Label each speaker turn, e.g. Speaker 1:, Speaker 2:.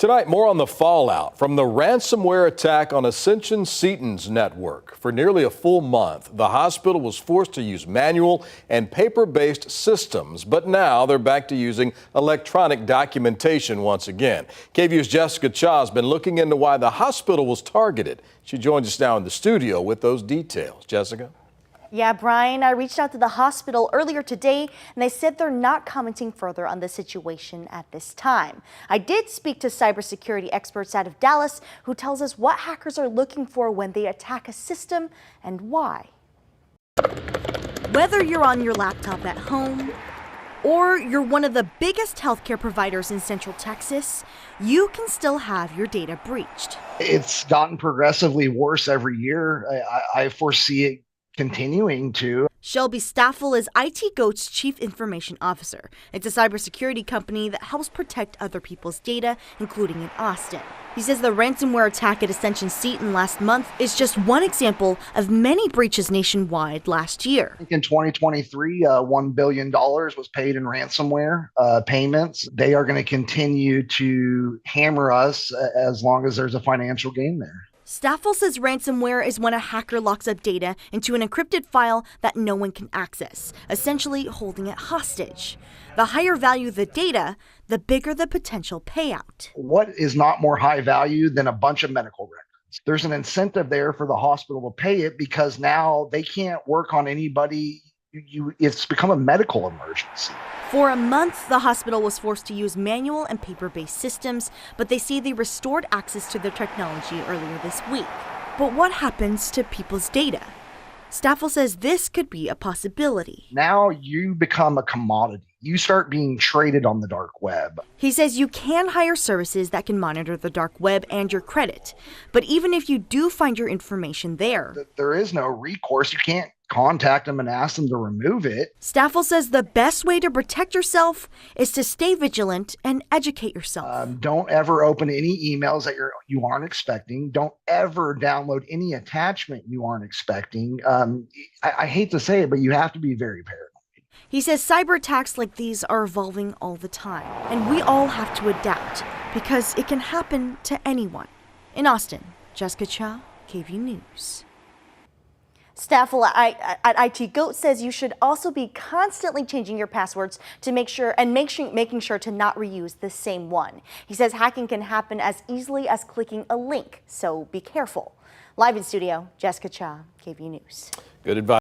Speaker 1: Tonight, more on the fallout from the ransomware attack on Ascension Seton's network. For nearly a full month, the hospital was forced to use manual and paper-based systems, but now they're back to using electronic documentation once again. KVUE's Jessica Cha has been looking into why the hospital was targeted. She joins us now in the studio with those details. Jessica?
Speaker 2: Yeah, Brian, I reached out to the hospital earlier today, and they said they're not commenting further on the situation at this time. I did speak to cybersecurity experts out of Dallas who tells us what hackers are looking for when they attack a system and why. Whether you're on your laptop at home or you're one of the biggest healthcare providers in Central Texas, you can still have your data breached.
Speaker 3: It's gotten progressively worse every year. I foresee it continuing to.
Speaker 2: Shelby Staffel is IT Goat's Chief Information Officer. It's a cybersecurity company that helps protect other people's data, including in Austin. He says the ransomware attack at Ascension Seton last month is just one example of many breaches nationwide last year.
Speaker 3: In 2023, $1 billion was paid in ransomware payments. They are going to continue to hammer us as long as there's a financial gain there.
Speaker 2: Staffel says ransomware is when a hacker locks up data into an encrypted file that no one can access, essentially holding it hostage. The higher value the data, the bigger the potential payout.
Speaker 3: What is not more high value than a bunch of medical records? There's an incentive there for the hospital to pay it because now they can't work on anybody. It's become a medical emergency.
Speaker 2: For a month, the hospital was forced to use manual and paper-based systems, but they say they restored access to their technology earlier this week. But what happens to people's data? Staffel says this could be a possibility.
Speaker 3: Now you become a commodity. You start being traded on the dark web.
Speaker 2: He says you can hire services that can monitor the dark web and your credit. But even if you do find your information there
Speaker 3: is no recourse. You can't contact them and ask them to remove it.
Speaker 2: Staffel says the best way to protect yourself is to stay vigilant and educate yourself.
Speaker 3: Don't ever open any emails that you aren't expecting. Don't ever download any attachment you aren't expecting. I hate to say it, but you have to be very paranoid.
Speaker 2: He says cyber attacks like these are evolving all the time, and we all have to adapt because it can happen to anyone. In Austin, Jessica Cha, KVUE News. Staffel at IT Goat says you should also be constantly changing your passwords to making sure to not reuse the same one. He says hacking can happen as easily as clicking a link, so be careful. Live in studio, Jessica Cha, KVUE News.
Speaker 1: Good advice.